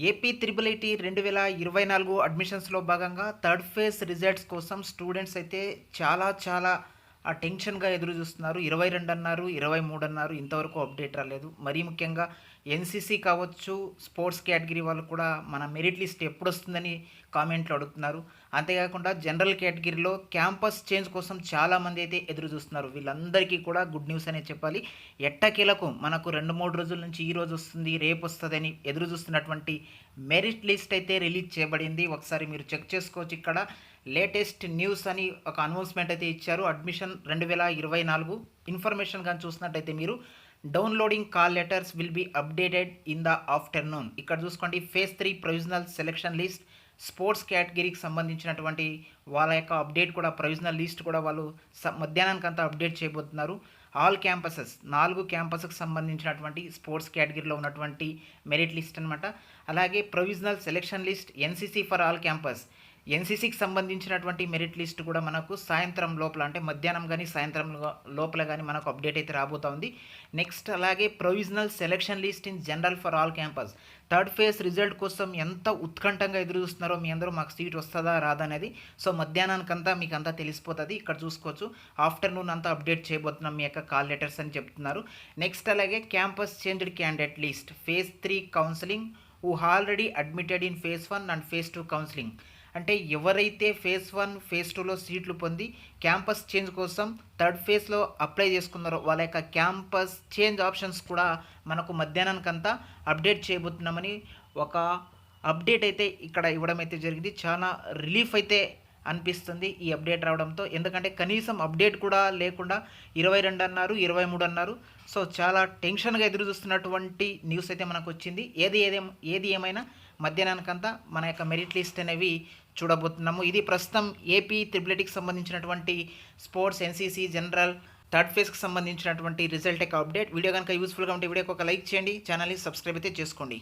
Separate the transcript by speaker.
Speaker 1: AP triple IT 2024 అడ్మిషన్స్‌లో భాగంగా third phase results కోసం students అయితే చాలా టెన్షన్‌గా ఎదురు చూస్తున్నారు. 22 అన్నారు, 23 అన్నారు. ఇంతవరకు అప్డేట్ రాలేదు. మరీ ముఖ్యంగా ఎన్‌సీసీ కావచ్చు, స్పోర్ట్స్ కేటగిరీ వాళ్ళు కూడా మన మెరిట్ లిస్ట్ ఎప్పుడొస్తుందని కామెంట్‌లో అడుగుతున్నారు. అంతేకాకుండా జనరల్ కేటగిరీలో క్యాంపస్ చేంజ్ కోసం చాలామంది అయితే ఎదురు చూస్తున్నారు. వీళ్ళందరికీ కూడా గుడ్ న్యూస్ అనే చెప్పాలి. ఎట్టకేలకు మనకు 2, 3 రోజుల నుంచి ఈ రోజు వస్తుంది, రేపు వస్తదని ఎదురు చూస్తున్నటువంటి మెరిట్ లిస్ట్ అయితే రిలీజ్ చేయబడింది. ఒకసారి మీరు చెక్ చేసుకోవచ్చు. ఇక్కడ లేటెస్ట్ న్యూస్ అని ఒక అనౌన్స్మెంట్ అయితే ఇచ్చారు. అడ్మిషన్ 2024 ఇన్ఫర్మేషన్ కానీ చూసినట్టయితే మీరు downloading call letters will be updated in the afternoon. ఇక్కడ చూసుకోండి, phase 3 provisional selection list sports కేటగిరీకి సంబంధించినటువంటి వాళ్ళ యొక్క అప్డేట్ కూడా, ప్రొవిజనల్ లిస్ట్ కూడా వాళ్ళు మధ్యాహ్నానికంతా అప్డేట్ చేయబోతున్నారు. ఆల్ క్యాంపసెస్ 4 క్యాంపస్కి సంబంధించినటువంటి స్పోర్ట్స్ కేటగిరీలో ఉన్నటువంటి మెరిట్ లిస్ట్ అనమాట. అలాగే provisional selection list NCC for all campus, ఎన్సీసీకి సంబంధించినటువంటి మెరిట్ లిస్ట్ కూడా మనకు సాయంత్రం లోపల, అంటే మధ్యాహ్నం కానీ సాయంత్రం లోపల కానీ మనకు అప్డేట్ అయితే రాబోతా ఉంది. నెక్స్ట్ అలాగే provisional selection list in general for all campus. Third phase result కోసం ఎంత ఉత్కంఠంగా ఎదురు చూస్తున్నారో మీ అందరూ, మాకు సీట్ వస్తుందా రాదా అనేది. సో మధ్యాహ్నానికంతా మీకు అంతా తెలిసిపోతుంది. ఇక్కడ చూసుకోవచ్చు, ఆఫ్టర్నూన్ అంతా అప్డేట్ చేయబోతున్నాం మీ యొక్క కాల్ లెటర్స్ అని చెప్తున్నారు. నెక్స్ట్ అలాగే campus changed candidate list phase 3 counselling who already admitted in phase 1 and phase 2 counselling. అంటే ఎవరైతే ఫేజ్ 1, ఫేజ్ 2లో సీట్లు పొంది క్యాంపస్ చేంజ్ కోసం థర్డ్ ఫేజ్లో అప్లై చేసుకున్నారో వాళ్ళ యొక్క క్యాంపస్ చేంజ్ ఆప్షన్స్ కూడా మనకు మధ్యాహ్నానికంతా అప్డేట్ చేయబోతున్నామని ఒక అప్డేట్ అయితే ఇక్కడ ఇవ్వడం అయితే జరిగింది. చాలా రిలీఫ్ అయితే అనిపిస్తుంది ఈ అప్డేట్ రావడంతో. ఎందుకంటే కనీసం అప్డేట్ కూడా లేకుండా 22 అన్నారు, 23 అన్నారు. సో చాలా టెన్షన్గా ఎదురు చూస్తున్నటువంటి న్యూస్ అయితే మనకు వచ్చింది. ఏది ఏమైనా మధ్యాహ్నానికంతా మన యొక్క మెరిట్ లిస్ట్ అనేవి చూడబోతున్నాము. ఇది ప్రస్తుతం ఏపీ త్రిబుల్ ఐటీకి సంబంధించినటువంటి స్పోర్ట్స్, ఎన్సీసీ, జనరల్ థర్డ్ ఫేజ్కి సంబంధించినటువంటి రిజల్ట్ యొక్క అప్డేట్. వీడియో కనుక యూస్ఫుల్గా ఉంటే వీడియోకి ఒక లైక్ చేయండి, ఛానల్ని సబ్స్క్రైబ్ అయితే చేసుకోండి.